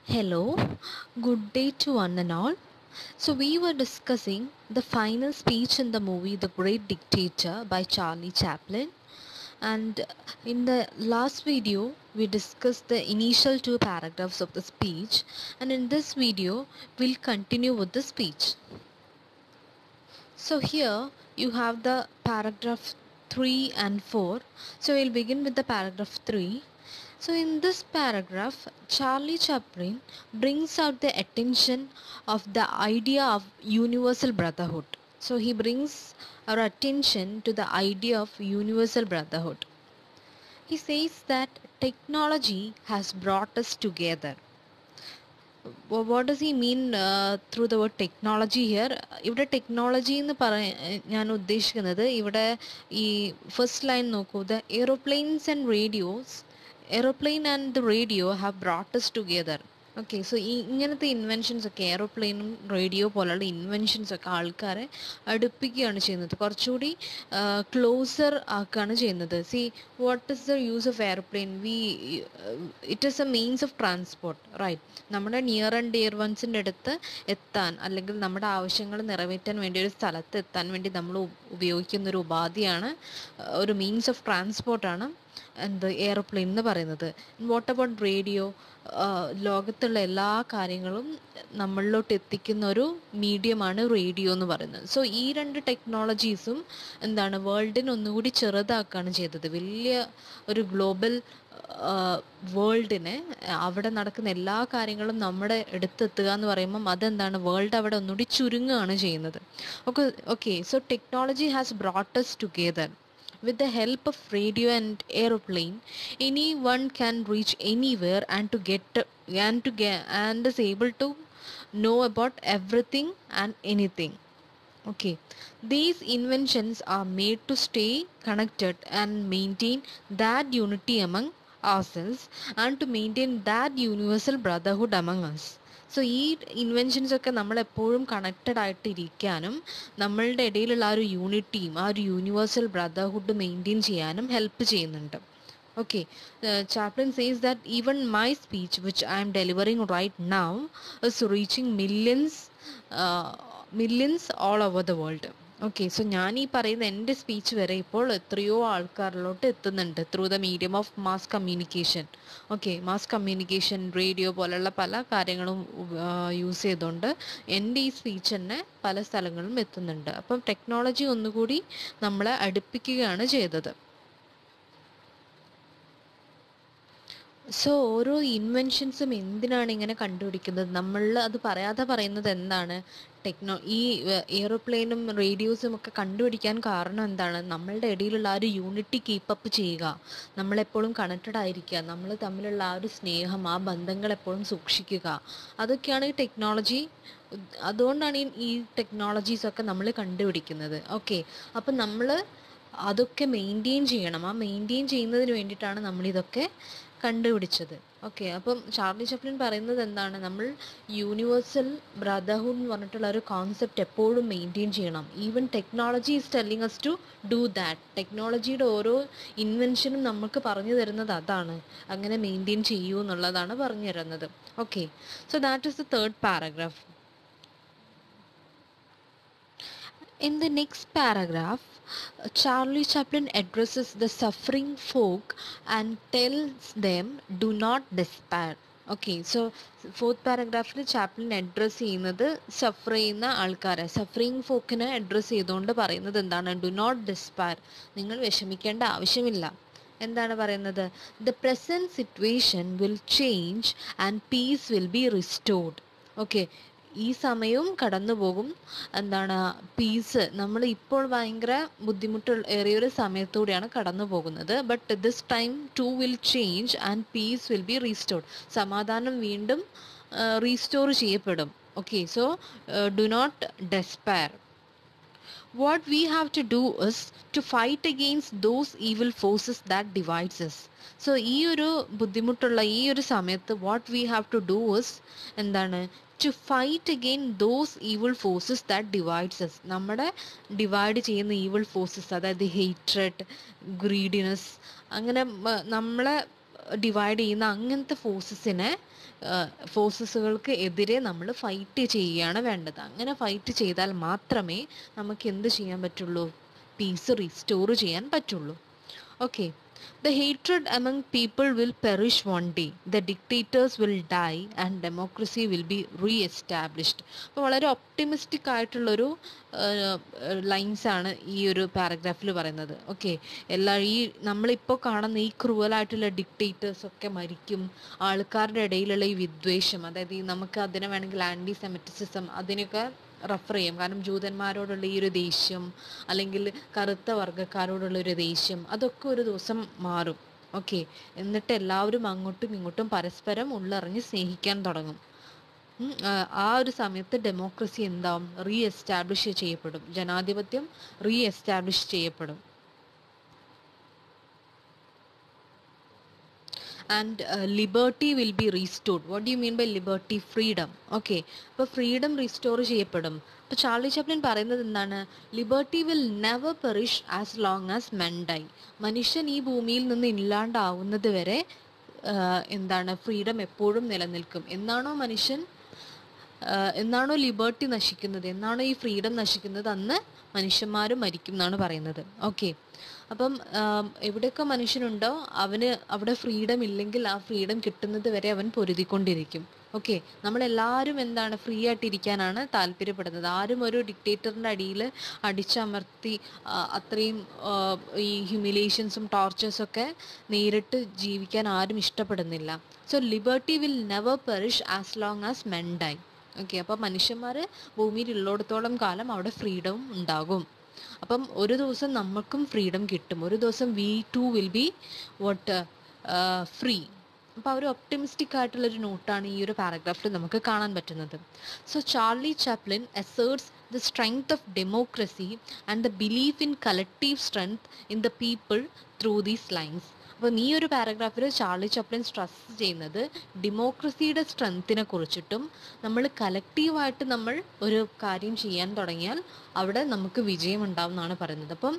Hello, good day to one and all. So, we were discussing the final speech in the movie The Great Dictator by Charlie Chaplin. And in the last video, we discussed the initial two paragraphs of the speech. And in this video, we'll continue with the speech. So, here you have the paragraph 3 and 4. So, we'll begin with the paragraph 3. So, in this paragraph, Charlie Chaplin brings out the attention of the idea of universal brotherhood. So, he brings our attention to the idea of universal brotherhood. He says that technology has brought us together. What does he mean through the word technology here? ഇവിടെ technology എന്ന് ഞാൻ ഉദ്ദേശിക്കുന്നത് ഇവിടെ ഈ first line നോക്കൂ, the aeroplanes and radios aeroplane and the radio have brought us together. Okay, so ഇങ്ങനത്തെ inventions ഒക്കെ എയ്റോപ്ലെയിനും radio പോലുള്ള ഇൻവെൻഷൻസ് ഒക്കെ ആൾക്കാരെ അടുപ്പിക്കുകയാണ് ചെയ്യുന്നത്, കുറച്ചുകൂടി ക്ലോസർ ആക്കുകയാണ് ചെയ്യുന്നത്. See what is the use of airplane? It is a means of transport, right? നമ്മുടെ നിയർ ആൻഡ് ഡിയർ വൺസിൻ്റെ അടുത്ത് എത്താൻ, അല്ലെങ്കിൽ നമ്മുടെ ആവശ്യങ്ങൾ നിറവേറ്റാൻ വേണ്ടി ഒരു സ്ഥലത്ത് എത്താൻ വേണ്ടി നമ്മൾ ഉപയോഗിക്കുന്നൊരു ഉപാധിയാണ്, ഒരു മീൻസ് ഓഫ് ട്രാൻസ്പോർട്ടാണ് എന്ത് എയർപ്ലെയിൻ എന്ന് പറയുന്നത്. What about radio? ലോകത്തുള്ള എല്ലാ കാര്യങ്ങളും നമ്മളിലോട്ട് എത്തിക്കുന്ന ഒരു മീഡിയമാണ് റേഡിയോ എന്ന് പറയുന്നത്. സോ ഈ രണ്ട് ടെക്നോളജീസും എന്താണ്, വേൾഡിനെ ഒന്നുകൂടി ചെറുതാക്കുകയാണ് ചെയ്തത്. വലിയ ഒരു ഗ്ലോബൽ വേൾഡിനെ, അവിടെ നടക്കുന്ന എല്ലാ കാര്യങ്ങളും നമ്മുടെ അടുത്തെത്തുക എന്ന് പറയുമ്പം അതെന്താണ്, വേൾഡ് അവിടെ ഒന്നുകൂടി ചുരുങ്ങുകയാണ് ചെയ്യുന്നത്. Okay, so technology has brought us together. With the help of radio and aeroplane, anyone can reach anywhere and is able to know about everything and anything. Okay, these inventions are made to stay connected and maintain that unity among ourselves and to maintain that universal brotherhood among us. So ഈ inventions ഒക്കെ നമ്മളെപ്പോഴും connected ആയിട്ടിരിക്കാനും നമ്മളുടെ ഇടയിലുള്ള ആ ഒരു യൂണിറ്റിയും ആ ഒരു universal brotherhood maintain ചെയ്യാനും ഹെൽപ്പ് ചെയ്യുന്നുണ്ട്. Okay, Chaplin says that even my speech which I am delivering right now is reaching millions all over the world. Okay, so ഞാൻ ഈ പറയുന്ന എൻ്റെ സ്പീച്ച് വരെ ഇപ്പോൾ എത്രയോ ആൾക്കാരിലോട്ട് എത്തുന്നുണ്ട് through the medium of mass communication. Okay, mass communication, radio പോലുള്ള പല കാര്യങ്ങളും യൂസ് ചെയ്തുകൊണ്ട് എൻ്റെ ഈ സ്പീച്ച് തന്നെ പല സ്ഥലങ്ങളിലും എത്തുന്നുണ്ട്. അപ്പം ടെക്നോളജി ഒന്നുകൂടി നമ്മളെ അടുപ്പിക്കുകയാണ് ചെയ്തത്. സോ ഓരോ ഇൻവെൻഷൻസും എന്തിനാണ് ഇങ്ങനെ കണ്ടുപിടിക്കുന്നത്? നമ്മൾ അത് പറയാതെ പറയുന്നത് എന്താണ്? ഈ എയ്റോപ്ലെയിനും റേഡിയോസും ഒക്കെ കണ്ടുപിടിക്കാൻ കാരണം എന്താണ്? നമ്മളുടെ ഇടയിലുള്ള ആ ഒരു യൂണിറ്റി കീപ്പപ്പ് ചെയ്യുക, നമ്മളെപ്പോഴും കണക്റ്റഡ് ആയിരിക്കുക, നമ്മൾ തമ്മിലുള്ള ആ ഒരു സ്നേഹം, ആ ബന്ധങ്ങൾ എപ്പോഴും സൂക്ഷിക്കുക, അതൊക്കെയാണ് ഈ ടെക്നോളജി. അതുകൊണ്ടാണ് ഈ ടെക്നോളജീസൊക്കെ നമ്മൾ കണ്ടുപിടിക്കുന്നത്. ഓക്കെ, അപ്പം നമ്മൾ അതൊക്കെ മെയിൻറ്റെയിൻ ചെയ്യണം. ആ മെയിൻറ്റെയിൻ ചെയ്യുന്നതിന് വേണ്ടിയിട്ടാണ് നമ്മളിതൊക്കെ കണ്ടുപിടിച്ചത്. ഓക്കെ, അപ്പം ചാർലി ചപ്ലിൻ പറയുന്നത് എന്താണ്? നമ്മൾ യൂണിവേഴ്സൽ ബ്രദർഹുഡ് എന്ന് പറഞ്ഞിട്ടുള്ള ഒരു കോൺസെപ്റ്റ് എപ്പോഴും മെയിൻറ്റെയിൻ ചെയ്യണം. Even technology is telling us to do that. ടെക്നോളജിയുടെ ഓരോ ഇൻവെൻഷനും നമുക്ക് പറഞ്ഞു തരുന്നത് അതാണ്, അങ്ങനെ മെയിൻറ്റെയിൻ ചെയ്യൂ എന്നുള്ളതാണ് പറഞ്ഞു തരുന്നത്. Okay, so that is the third paragraph. In the next paragraph, Charlie Chaplin addresses the suffering folk and tells them, do not despair. Okay, so fourth പാരഗ്രാഫിൽ ചാപ്ലിൻ അഡ്രസ്സ് ചെയ്യുന്നത് സഫർ ചെയ്യുന്ന ആൾക്കാരെ, സഫറിങ് ഫോക്കിനെ അഡ്രസ്സ് ചെയ്തുകൊണ്ട് പറയുന്നത് എന്താണ്? Do not despair, നിങ്ങൾ വിഷമിക്കേണ്ട ആവശ്യമില്ല. എന്താണ് പറയുന്നത്? The present situation will change and peace will B restored. Okay, ഈ സമയവും കടന്നു പോകും, എന്താണ്, പീസ്, നമ്മൾ ഇപ്പോൾ ഭയങ്കര ഏറിയൊരു സമയത്തൂടെയാണ് കടന്നു പോകുന്നത്. But this time too will change and peace will be restored. സമാധാനം വീണ്ടും റീസ്റ്റോർ ചെയ്യപ്പെടും. Okay, so do not despair. What we have to do is to fight against those evil forces that divides us. So ഈ ഒരു ബുദ്ധിമുട്ടുള്ള ഈ ഒരു സമയത്ത് what we have to do is എന്താണ്? To fight again those evil forces that divides us. നമ്മുടെ divide ചെയ്യുന്ന evil forces, അതായത് ഹെയ്റ്റ്രഡ്, ഗ്രീഡിനെസ്, അങ്ങനെ നമ്മളെ ഡിവൈഡ് ചെയ്യുന്ന അങ്ങനത്തെ ഫോഴ്സസുകൾക്ക് എതിരെ നമ്മൾ ഫൈറ്റ് ചെയ്യുകയാണ് വേണ്ടത്. അങ്ങനെ ഫൈറ്റ് ചെയ്താൽ മാത്രമേ നമുക്ക് എന്ത് ചെയ്യാൻ പറ്റുള്ളൂ? പീസ് റീസ്റ്റോർ ചെയ്യാൻ പറ്റുള്ളൂ. Okay. The hatred among people will perish one day. The dictators will die and democracy will be re-established. അപ്പോൾ വളരെ ഒപ്റ്റിമിസ്റ്റിക് ആയിട്ടുള്ളൊരു ലൈൻസ് ആണ് ഈ ഒരു പാരഗ്രാഫിൽ പറയുന്നത്. ഓക്കെ, ഈ നമ്മളിപ്പോൾ കാണുന്ന ഈ ക്രൂവലായിട്ടുള്ള ഡിക്റ്റേറ്റേഴ്സ് ഒക്കെ മരിക്കും. ആൾക്കാരുടെ ഇടയിലുള്ള ഈ വിദ്വേഷം, അതായത് നമുക്ക് അതിനെ വേണമെങ്കിൽ ആൻറ്റി സെമിറ്റിസിസം അതിനൊക്കെ റെഫർ ചെയ്യും. കാരണം ജൂതന്മാരോടുള്ള ഈ ഒരു ദേഷ്യം, അല്ലെങ്കിൽ കറുത്ത വർഗ്ഗക്കാരോടുള്ളൊരു ദേഷ്യം, അതൊക്കെ ഒരു ദിവസം മാറും. ഓക്കെ, എന്നിട്ട് എല്ലാവരും അങ്ങോട്ടും ഇങ്ങോട്ടും പരസ്പരം ഉള്ളറിഞ്ഞ് സ്നേഹിക്കാൻ തുടങ്ങും. ആ ഒരു സമയത്ത് ഡെമോക്രസി എന്താവും? റീ എസ്റ്റാബ്ലിഷ് ചെയ്യപ്പെടും. ജനാധിപത്യം റീ എസ്റ്റാബ്ലിഷ് ചെയ്യപ്പെടും. And liberty will be restored. What do you mean by liberty? Freedom. Okay, അപ്പോൾ ഫ്രീഡം റീസ്റ്റോർ ചെയ്യപ്പെടും. അപ്പോൾ ചാർലി ചാപ്ലിൻ പറയുന്നത് എന്താണ്? Liberty will never perish as long as men die. മനുഷ്യൻ ഈ ഭൂമിയിൽ നിന്ന് ഇല്ലാണ്ടാവുന്നത് വരെ എന്താണ്? ഫ്രീഡം എപ്പോഴും നിലനിൽക്കും. എന്നാണോ ലിബർട്ടി നശിക്കുന്നത്, എന്നാണോ ഈ ഫ്രീഡം നശിക്കുന്നത്, അന്ന് മനുഷ്യന്മാരും മരിക്കും എന്നാണ് പറയുന്നത്. ഓക്കെ, അപ്പം എവിടെയൊക്കെ മനുഷ്യനുണ്ടോ അവന് അവിടെ ഫ്രീഡം ഇല്ലെങ്കിൽ ആ ഫ്രീഡം കിട്ടുന്നത് വരെ അവൻ പൊരുതിക്കൊണ്ടിരിക്കും. ഓക്കെ, നമ്മളെല്ലാവരും എന്താണ്? ഫ്രീ ആയിട്ടിരിക്കാനാണ് താല്പര്യപ്പെടുന്നത്. ആരും ഒരു ഡിക്റ്റേറ്ററിൻ്റെ അടിയിൽ അടിച്ചമർത്തി അത്രയും ഈ ഹ്യൂമിലേഷൻസും ടോർച്ചേഴ്സൊക്കെ നേരിട്ട് ജീവിക്കാൻ ആരും ഇഷ്ടപ്പെടുന്നില്ല. So liberty will never perish as long as men die. Okay, അപ്പോൾ മനുഷ്യന്മാർ ഭൂമിയിൽ ഉള്ളിടത്തോളം കാലം അവിടെ ഫ്രീഡവും ഉണ്ടാകും. അപ്പം ഒരു ദിവസം നമുക്കും ഫ്രീഡം കിട്ടും. ഒരു ദിവസം we too will be free. അപ്പോൾ ആ ഒരു ഒപ്റ്റിമിസ്റ്റിക് ആയിട്ടുള്ളൊരു നോട്ടാണ് ഈ ഒരു പാരഗ്രാഫിൽ നമുക്ക് കാണാൻ പറ്റുന്നത്. So Charlie Chaplin asserts the strength of democracy and the belief in collective strength in the people through these lines. അപ്പം ഈ ഒരു പാരഗ്രാഫിൽ ചാർലി ചാപ്ലിൻ സ്ട്രെസ് ചെയ്യുന്നത് ഡെമോക്രസിയുടെ സ്ട്രെങ്ത്തിനെ കുറിച്ചിട്ടും നമ്മൾ കലക്റ്റീവായിട്ട് നമ്മൾ ഒരു കാര്യം ചെയ്യാൻ തുടങ്ങിയാൽ അവിടെ നമുക്ക് വിജയം ഉണ്ടാവും എന്നാണ് പറയുന്നത്. അപ്പം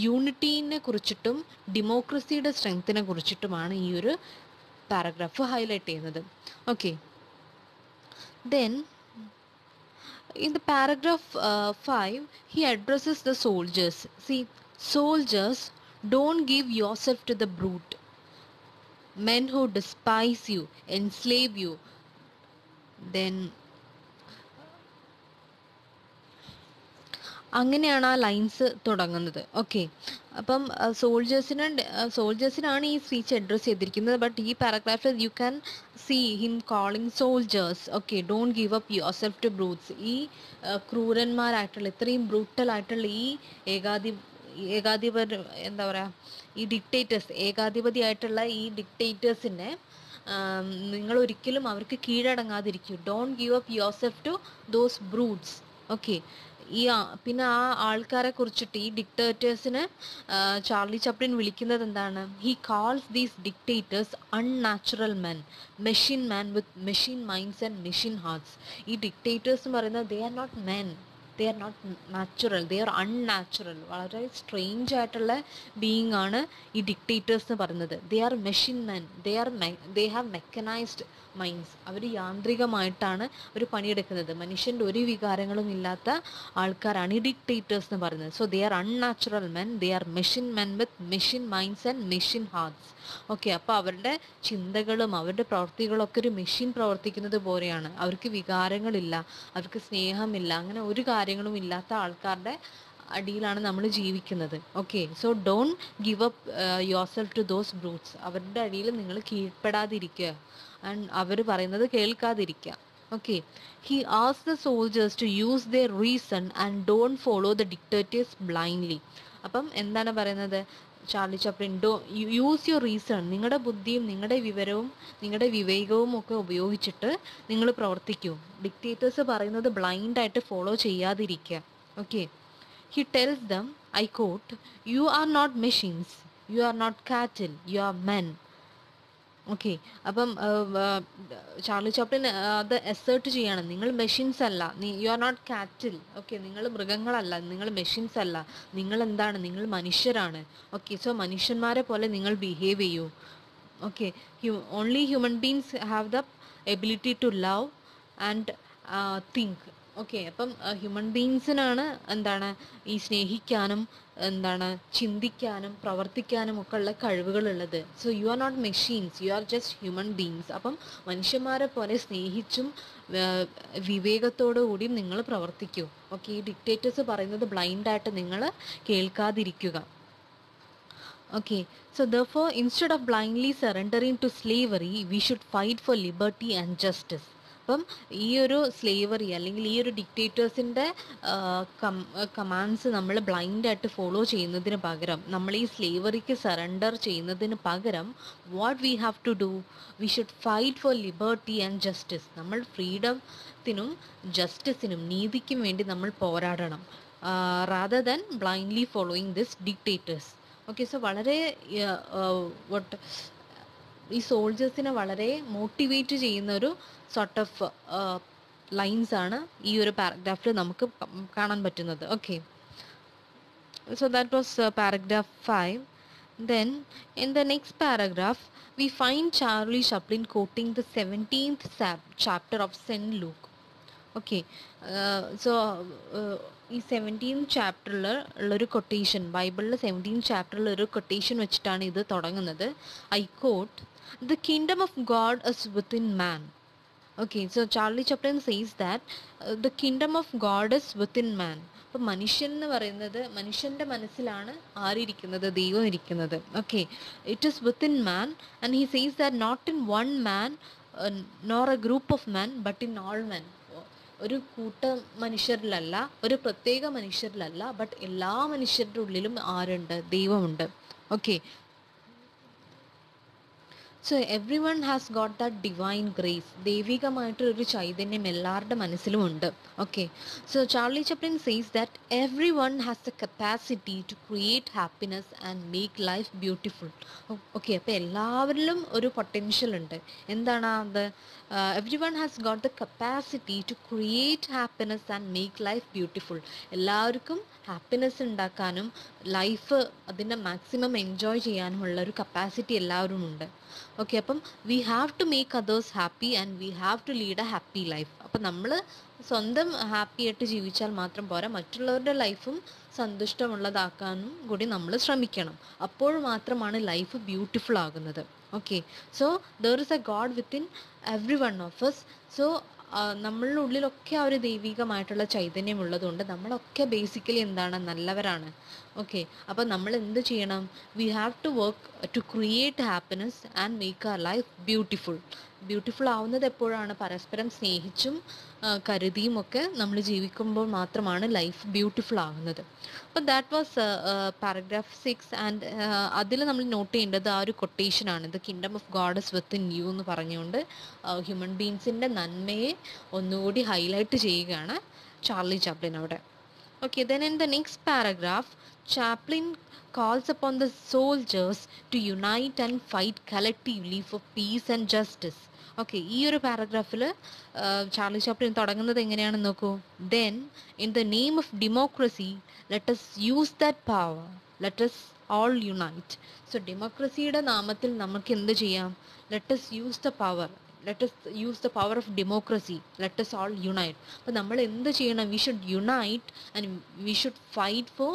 യൂണിറ്റീനെ കുറിച്ചിട്ടും ഡെമോക്രസിയുടെ സ്ട്രെങ്ത്തിനെ കുറിച്ചിട്ടുമാണ് ഈ ഒരു പാരഗ്രാഫ് ഹൈലൈറ്റ് ചെയ്യുന്നത്. Okay, then in the paragraph 5 he addresses the soldiers. See, soldiers, don't give yourself to the brute, men who despise you, enslave you. Then അങ്ങനെയാണ് ആ ലൈൻസ് തുടങ്ങുന്നത്. ഓക്കെ, അപ്പം സോൾജേഴ്സിനാണ് ഈ സ്പീച്ച് അഡ്രസ്സ് ചെയ്തിരിക്കുന്നത്. ബട്ട് ഈ പാരഗ്രാഫിൽ you can see him calling soldiers. Okay, don't give up yourself to brutes. ഈ ക്രൂരന്മാരായിട്ടുള്ള, ഇത്രയും ബ്രൂട്ടലായിട്ടുള്ള ഈ എന്താ പറയുക, ഈ ഡിക്റ്റേറ്റേഴ്സ്, ഏകാധിപതിയായിട്ടുള്ള ഈ ഡിക്റ്റേറ്റേഴ്സിനെ നിങ്ങൾ ഒരിക്കലും അവർക്ക് കീഴടങ്ങാതിരിക്കൂ. Don't give up yourself to those brutes. Okay, പിന്നെ ആ ആൾക്കാരെ കുറിച്ചിട്ട്, ഈ ഡിക്റ്റേറ്റേഴ്സിന് ചാർലി ചാപ്ലിൻ വിളിക്കുന്നത് എന്താണ്? He calls these dictators unnatural men, machine man with machine minds and machine hearts. ഈ ഡിക്റ്റേറ്റേഴ്സ് എന്ന് പറയുന്നത് they are not men, they are not natural, they are unnatural. വളരെ സ്ട്രേഞ്ച് ആയിട്ടുള്ള ബീയിങ് ആണ് ഈ ഡിക്റ്റേറ്റേഴ്സ് എന്ന് പറയുന്നത്. They are machine men, they have mechanised minds. അവർ യാന്ത്രികമായിട്ടാണ് അവർ പണിയെടുക്കുന്നത്. മനുഷ്യൻ്റെ ഒരു വികാരങ്ങളും ഇല്ലാത്ത ആൾക്കാരാണ് ഈ ഡിക്റ്റേറ്റേഴ്സ് എന്ന് പറയുന്നത്. So they are unnatural men, they are machine men with machine minds and machine hearts. Okay, അപ്പോൾ അവരുടെ ചിന്തകളും അവരുടെ പ്രവൃത്തികളൊക്കെ ഒരു മെഷീൻ പ്രവർത്തിക്കുന്നത് പോലെയാണ്. അവർക്ക് വികാരങ്ങളില്ല, അവർക്ക് സ്നേഹമില്ല, അങ്ങനെ ഒരു കാര്യങ്ങളും ഇല്ലാത്ത ആൾക്കാരുടെ അടിയിലാണ് നമ്മൾ ജീവിക്കുന്നത്. Okay, so don't give up yourself to those brutes. അവരുടെ അടിയിൽ നിങ്ങൾ കീഴ്പ്പെടാതിരിക്കുക, ആൻഡ് അവർ പറയുന്നത് കേൾക്കാതിരിക്കുക. Okay, he asks the soldiers to use their reason and don't follow the dictators blindly. അപ്പം എന്താണ് പറയുന്നത് Charlie Chaplin? Use your reason. നിങ്ങളുടെ ബുദ്ധിയും നിങ്ങളുടെ വിവരവും നിങ്ങളുടെ വിവേകവും ഒക്കെ ഉപയോഗിച്ചിട്ട് നിങ്ങൾ പ്രവർത്തിക്കൂ. ഡിക്റ്റേറ്റേഴ്സ് പറയുന്നത് ബ്ലൈൻഡായിട്ട് ഫോളോ ചെയ്യാതിരിക്കുക. Okay, he tells them, I quote, you are not machines, you are not cattle, you are men. Okay, അപ്പം ചാർലി ചാപ്ലിൻ അത് അസേർട്ട് ചെയ്യാണ്. നിങ്ങൾ മെഷീൻസ് അല്ല, യു ആർ നോട്ട് കാറ്റിൽ. ഓക്കെ, നിങ്ങൾ മൃഗങ്ങളല്ല, നിങ്ങൾ മെഷീൻസ് അല്ല, നിങ്ങൾ എന്താണ്? നിങ്ങൾ മനുഷ്യരാണ്. ഓക്കെ, സോ മനുഷ്യന്മാരെ പോലെ നിങ്ങൾ ബിഹേവ് ചെയ്യൂ. Okay, only human beings have the ability to love and think. Okay, അപ്പം ഹ്യൂമൻ ബീങ്സിനാണ് എന്താണ് ഈ സ്നേഹിക്കാനും എന്താണ് ചിന്തിക്കാനും പ്രവർത്തിക്കാനും ഒക്കെ ഉള്ള കഴിവുകളുള്ളത്. So you are not machines, you are just human beings. അപ്പം മനുഷ്യന്മാരെ പോലെ സ്നേഹിച്ചും വിവേകത്തോടു കൂടിയും നിങ്ങൾ പ്രവർത്തിക്കൂ. ഓക്കെ, ഈ ഡിക്റ്റേറ്റേഴ്സ് പറയുന്നത് ബ്ലൈൻഡായിട്ട് നിങ്ങൾ കേൾക്കാതിരിക്കുക. Okay, so therefore, instead of blindly surrendering to slavery, we should fight for liberty and justice. അപ്പം ഈ ഒരു സ്ലേവറി അല്ലെങ്കിൽ ഈ ഒരു ഡിക്റ്റേറ്റേഴ്സിൻ്റെ കമാൻഡ്സ് നമ്മൾ ബ്ലൈൻഡായിട്ട് ഫോളോ ചെയ്യുന്നതിന് പകരം, നമ്മൾ ഈ സ്ലേവറിക്ക് സറണ്ടർ ചെയ്യുന്നതിന് പകരം, what we have to do, we should fight for liberty and justice. നമ്മൾ ഫ്രീഡത്തിനും ജസ്റ്റിസിനും നീതിക്കും വേണ്ടി നമ്മൾ പോരാടണം, rather than blindly following this dictators. Okay, so വളരെ ഈ സോൾജേഴ്സിനെ വളരെ മോട്ടിവേറ്റ് ചെയ്യുന്ന ഒരു സോർട്ട് ഓഫ് ലൈൻസ് ആണ് ഈ ഒരു പാരഗ്രാഫിൽ നമുക്ക് കാണാൻ പറ്റുന്നത്. Okay, so that was paragraph 5. Then in the next paragraph we find Charlie Chaplin quoting the 17th chapter of St. Luke. Okay, so ഈ 17th ചാപ്റ്ററിൽ ഉള്ളൊരു കൊട്ടേഷൻ, ബൈബിളിലെ 17th ചാപ്റ്ററിൽ ഒരു കൊട്ടേഷൻ വെച്ചിട്ടാണ് ഇത് തുടങ്ങുന്നത്. I quote, the kingdom of God is within man. Okay, so Charlie Chaplin says that the kingdom of God is within man. അപ്പം മനുഷ്യൻ എന്ന് പറയുന്നത്, മനുഷ്യൻ്റെ മനസ്സിലാണ് ആരിയിരിക്കുന്നത്, ദൈവം ഇരിക്കുന്നത്. Okay, it is within man and he says that not in one man nor a group of man but in all men. ഒരു കൂട്ടം മനുഷ്യരിലല്ല, ഒരു പ്രത്യേക മനുഷ്യരിലല്ല, ബട്ട് എല്ലാ മനുഷ്യരുടെ ഉള്ളിലും ആരുണ്ട്? ദൈവമുണ്ട്. Okay, so everyone has got that divine grace. ദൈവികമായിട്ടൊരു ചൈതന്യം എല്ലാവരുടെ മനസ്സിലും ഉണ്ട്. Okay, so Charlie Chaplin says that everyone has the capacity to create happiness and make life beautiful. Okay, അപ്പോൾ എല്ലാവരിലും ഒരു പൊട്ടൻഷ്യൽ ഉണ്ട്. എന്താണ് അത്? Everyone has got the capacity to create happiness and make life beautiful. എല്ലാവർക്കും happiness ഉണ്ടാക്കാനും life അതിൻ്റെ maximum enjoy ചെയ്യാനുമുള്ള ഒരു കപ്പാസിറ്റി എല്ലാവരും ഉണ്ട്. ഓക്കെ, അപ്പം we have to make others happy and we have to lead a happy life. അപ്പം നമ്മൾ സ്വന്തം ഹാപ്പി ആയിട്ട് ജീവിച്ചാൽ മാത്രം പോരാ, മറ്റുള്ളവരുടെ ലൈഫും സന്തുഷ്ടമുള്ളതാക്കാനും കൂടി നമ്മൾ ശ്രമിക്കണം. അപ്പോൾ മാത്രമാണ് ലൈഫ് ബ്യൂട്ടിഫുൾ ആകുന്നത്. Okay, so there is A God within every one of us. So നമ്മളുടെ ഉള്ളിലൊക്കെ ആ ഒരു ദൈവികമായിട്ടുള്ള ചൈതന്യം ഉള്ളതുകൊണ്ട് നമ്മളൊക്കെ ബേസിക്കലി എന്താണ്? നല്ലവരാണ്. ഓക്കെ, അപ്പോൾ നമ്മൾ എന്ത് ചെയ്യണം? We have to work to create happiness and make our life beautiful. Beautiful ആവുന്നത് എപ്പോഴാണ്? പരസ്പരം സ്നേഹിച്ചും കരുതിയും ഒക്കെ നമ്മൾ ജീവിക്കുമ്പോൾ മാത്രമാണ് ലൈഫ് ബ്യൂട്ടിഫുൾ ആകുന്നത്. അപ്പോൾ ദാറ്റ് വാസ് പാരഗ്രാഫ് 6. ആൻഡ് അതിൽ നമ്മൾ നോട്ട് ചെയ്യേണ്ടത് ആ ഒരു കൊട്ടേഷനാണ്, the kingdom of God is within you എന്ന് പറഞ്ഞുകൊണ്ട് ഹ്യൂമൻ ബീങ്സിൻ്റെ നന്മയെ ഒന്നുകൂടി ഹൈലൈറ്റ് ചെയ്യുകയാണ് ചാർലി ചാപ്ലിൻ അവിടെ. Okay, then in the next paragraph, Chaplin calls upon the soldiers to unite and fight collectively for peace and justice. Okay, ഈ ഒരു പാരഗ്രാഫിൽ ചാർലി ചാപ്ലിൻ തുടങ്ങുന്നത് എങ്ങനെയാണെന്ന് നോക്കൂ. Then in the name of democracy let us use that power, let us all unite. So ഡെമോക്രസിയുടെ നാമത്തിൽ നമുക്ക് എന്ത് ചെയ്യാം? Let us use the power, let us use the power of democracy, let us all unite. അപ്പോൾ നമ്മൾ എന്ത് ചെയ്യണം? we should unite and we should fight for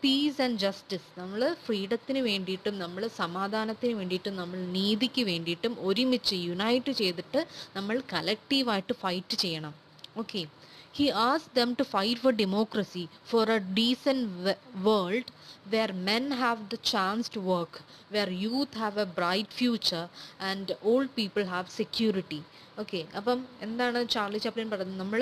peace and justice. നമ്മൾ ഫ്രീഡത്തിന് വേണ്ടിയിട്ടും നമ്മൾ സമാധാനത്തിന് വേണ്ടിയിട്ടും നമ്മൾ നീതിക്ക് വേണ്ടിയിട്ടും ഒരുമിച്ച് യുണൈറ്റ് ചെയ്തിട്ട് നമ്മൾ കളക്റ്റീവായിട്ട് ഫൈറ്റ് ചെയ്യണം. Okay, he asked them to fight for democracy, for a decent world where men have the chance to work, where youth have a bright future and old people have security. Okay, അപ്പം എന്താണ് Charlie Chaplin പറയുന്നത്? നമ്മൾ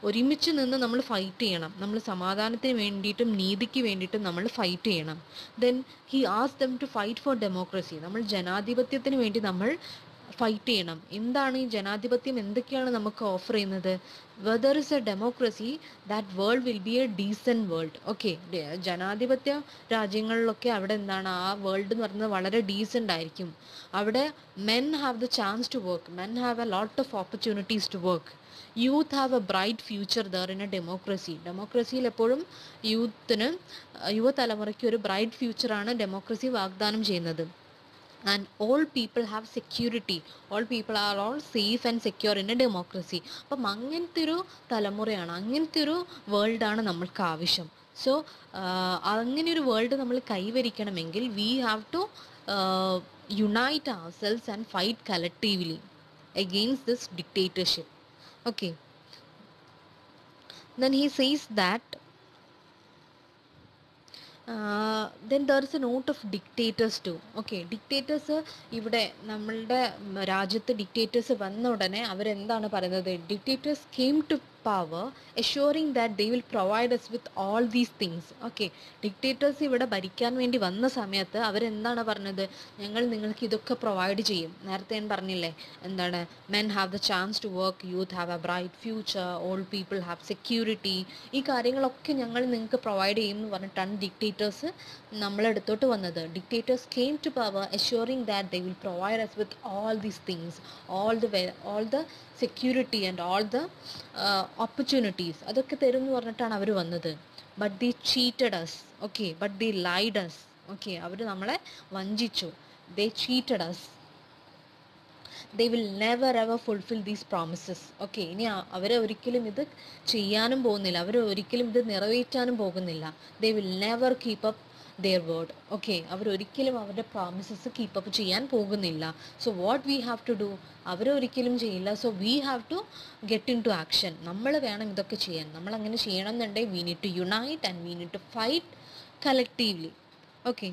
ഒരുമിച്ച് നിന്ന് നമ്മൾ fight ചെയ്യണം, നമ്മൾ സമാധാനത്തിന് വേണ്ടിയിട്ടും നീതിക്ക് വേണ്ടിയിട്ടും നമ്മൾ ഫൈറ്റ് ചെയ്യണം. Then he asked them to fight for democracy. നമ്മൾ ജനാധിപത്യത്തിന് വേണ്ടി നമ്മൾ ഫൈറ്റ് ചെയ്യണം. എന്താണ് ഈ ജനാധിപത്യം? എന്തൊക്കെയാണ് നമുക്ക് ഓഫർ ചെയ്യുന്നത്? Whether is A democracy that world will be A decent world. Okay, ജനാധിപത്യ രാജ്യങ്ങളിലൊക്കെ അവിടെ എന്താണ് ആ വേൾഡ് എന്ന് പറയുന്നത് വളരെ ഡീസൻ്റ് ആയിരിക്കും. അവിടെ men have the chance to work, men have a lot of opportunities to work, youth have a bright future there in a democracy. ഡെമോക്രസിയിൽ എപ്പോഴും യുവതലമുറയ്ക്ക് ഒരു ബ്രൈറ്റ് ഫ്യൂച്ചറാണ് ഡെമോക്രസി വാഗ്ദാനം ചെയ്യുന്നത്. and all people have security, all people are all safe and secure in a democracy. അപ്പം അങ്ങനത്തെ ഒരു തലമുറയാണ്, അങ്ങനത്തെ ഒരു വേൾഡാണ് നമ്മൾക്ക് ആവശ്യം. സോ അങ്ങനെ ഒരു വേൾഡ് നമ്മൾ കൈവരിക്കണമെങ്കിൽ we have to unite ourselves and fight collectively against this dictatorship. Okay, then he says that then there is a note of dictators too. Okay, dictators ഇവിടെ നമ്മളുടെ രാജ്യത്ത് ഡിക്റ്റേറ്റേഴ്സ് വന്ന ഉടനെ അവരെന്താണ് പറയുന്നത്? Dictators came to power assuring that they will provide us with all these things. Okay, dictators ഇവിടെ ഭരിക്കാൻ വേണ്ടി വന്ന സമയത്ത് അവരെന്താണ് പറഞ്ഞത്? ഞങ്ങൾ നിങ്ങൾക്ക് ഇതൊക്കെ പ്രൊവൈഡ് ചെയ്യും. നേരത്തെ ഞാൻ പറഞ്ഞില്ലേ എന്താണ്? men have the chance to work, youth have a bright future, old people have security. ഈ കാര്യങ്ങളൊക്കെ ഞങ്ങൾ നിങ്ങൾക്ക് പ്രൊവൈഡ് ചെയ്യും എന്ന് പറഞ്ഞിട്ടാണ് ഡിക്റ്റേറ്റേഴ്സ് നമ്മളെടുത്തോട്ട് വന്നത്. Dictators came to power assuring that they will provide us with all these things, all the security and all the opportunities. അതൊക്കെ തരും എന്ന് പറഞ്ഞിട്ടാണ് അവർ വന്നത്. But they cheated us. Okay, but they lied us. Okay, അവർ നമ്മളെ വഞ്ചിച്ചു. They cheated us. they will never ever fulfill these promises. Okay, ഇനി അവർ ഒരിക്കലും ഇത് ചെയ്യാനും പോകുന്നില്ല, അവർ ഒരിക്കലും ഇത് നിറവേറ്റാനും പോകുന്നില്ല. they will never keep up their word. Okay, അവർ ഒരിക്കലും അവരുടെ പ്രോമിസസ് കീപ്പ് അപ്പ് ചെയ്യാൻ പോകുന്നില്ല. So what we have to do? അവർ ഒരിക്കലും ചെയ്യില്ല. So we have to get into action. നമ്മൾ വേണം ഇതൊക്കെ ചെയ്യാൻ. നമ്മൾ അങ്ങനെ ചെയ്യണം എന്നുണ്ടെങ്കിൽ we need to unite and we need to fight collectively. Okay,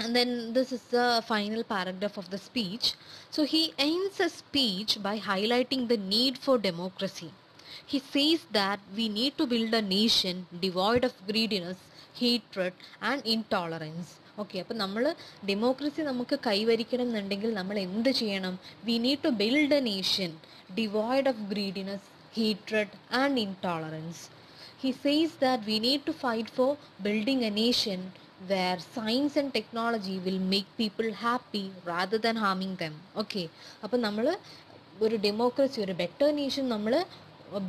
and then this is the final paragraph of the speech. So he ends a speech by highlighting the need for democracy. He says that we need to build a nation devoid of greediness, hatred and intolerance. Okay, അപ്പം നമ്മൾ democracy നമുക്ക് കൈവരിക്കണം എന്നുണ്ടെങ്കിൽ നമ്മൾ എന്ത് ചെയ്യണം? We need to build a nation devoid of greediness, hatred and intolerance. He says that we need to fight for building a nation where science and technology will make people happy rather than harming them. Okay, അപ്പം നമ്മൾ ഒരു democracy, ഒരു better nation നമ്മൾ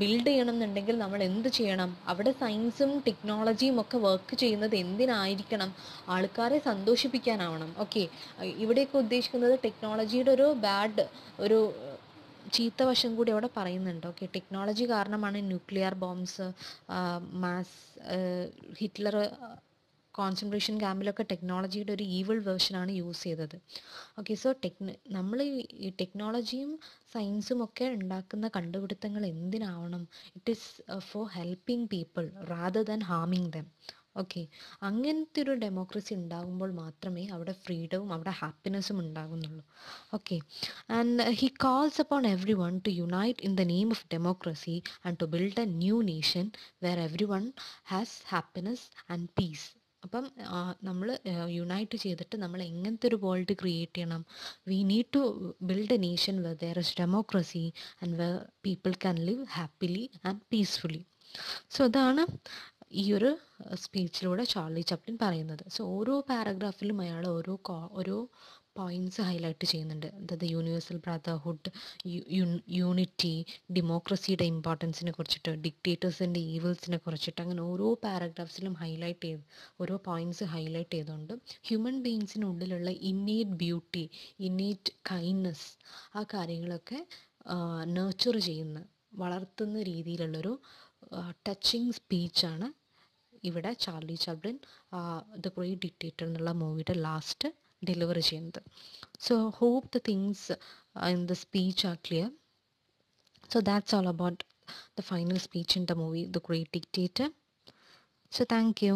build ചെയ്യണം എന്നുണ്ടെങ്കിൽ നമ്മൾ എന്ത് ചെയ്യണം? അവിടെ സയൻസും ടെക്നോളജിയും ഒക്കെ വർക്ക് ചെയ്യുന്നത് എന്തിനായിരിക്കണം? ആൾക്കാരെ സന്തോഷിപ്പിക്കാനാവണം. ഓക്കെ, ഇവിടെയൊക്കെ ഉദ്ദേശിക്കുന്നത് ടെക്നോളജിയുടെ ഒരു ചീത്ത വശം കൂടി അവിടെ പറയുന്നുണ്ട്. ഓക്കെ, ടെക്നോളജി കാരണമാണ് nuclear bombs, mass Hitler concentration ക്യാമ്പിലൊക്കെ ടെക്നോളജിയുടെ ഒരു ഈവിൾ വേർഷനാണ് യൂസ് ചെയ്തത്. ഓക്കെ, സോ നമ്മൾ ഈ ടെക്നോളജിയും സയൻസും ഒക്കെ ഉണ്ടാക്കുന്ന കണ്ടുപിടുത്തങ്ങൾ എന്തിനാവണം? It is for helping people rather than harming them. Okay, അങ്ങനത്തെ ഒരു ഡെമോക്രസി ഉണ്ടാകുമ്പോൾ മാത്രമേ അവിടെ ഫ്രീഡവും അവിടെ ഹാപ്പിനെസ്സും ഉണ്ടാകുന്നുള്ളൂ. Okay, and he calls upon everyone to unite in the name of democracy and to build a new nation wear every one has happiness and peace. അപ്പം നമ്മൾ യുണൈറ്റ് ചെയ്തിട്ട് നമ്മൾ എങ്ങനത്തെ ഒരു വേൾഡ് ക്രിയേറ്റ് ചെയ്യണം? We need to build a nation where there is democracy and where people can live happily and peacefully. So അതാണ് ഈ ഒരു സ്പീച്ചിലൂടെ ചാർലി ചപ്ലിൻ പറയുന്നത്. സോ ഓരോ പാരഗ്രാഫിലും അയാൾ ഓരോ പോയിൻറ്റ്സ് ഹൈലൈറ്റ് ചെയ്യുന്നുണ്ട്. ദ യൂണിവേഴ്സൽ ബ്രദർഹുഡ്, യൂണിറ്റി, ഡെമോക്രസിയുടെ ഇമ്പോർട്ടൻസിനെ കുറിച്ചിട്ട്, ഡിക്റ്റേറ്റേഴ്സിൻ്റെ ഈവിൾസിനെ കുറിച്ചിട്ട്, അങ്ങനെ ഓരോ പാരഗ്രാഫ്സിലും ഓരോ പോയിൻറ്റ്സ് ഹൈലൈറ്റ് ചെയ്തുകൊണ്ട് ഹ്യൂമൻ ബീയിങ്സിനുള്ളിലുള്ള ഇന്നേറ്റ് ബ്യൂട്ടി, ഇന്നേറ്റ് കൈൻഡ്നെസ്, ആ കാര്യങ്ങളൊക്കെ നേർച്ചർ ചെയ്യുന്ന, വളർത്തുന്ന രീതിയിലുള്ളൊരു ടച്ചിങ് സ്പീച്ചാണ് ഇവിടെ Charlie Chaplin the Great Dictator എന്നുള്ള മൂവിയുടെ ലാസ്റ്റ് ഡെലിവർ ചെയ്യുന്നത്. So hope the things in the speech are clear. So that's all about the final speech in the movie The Great Dictator. So thank you.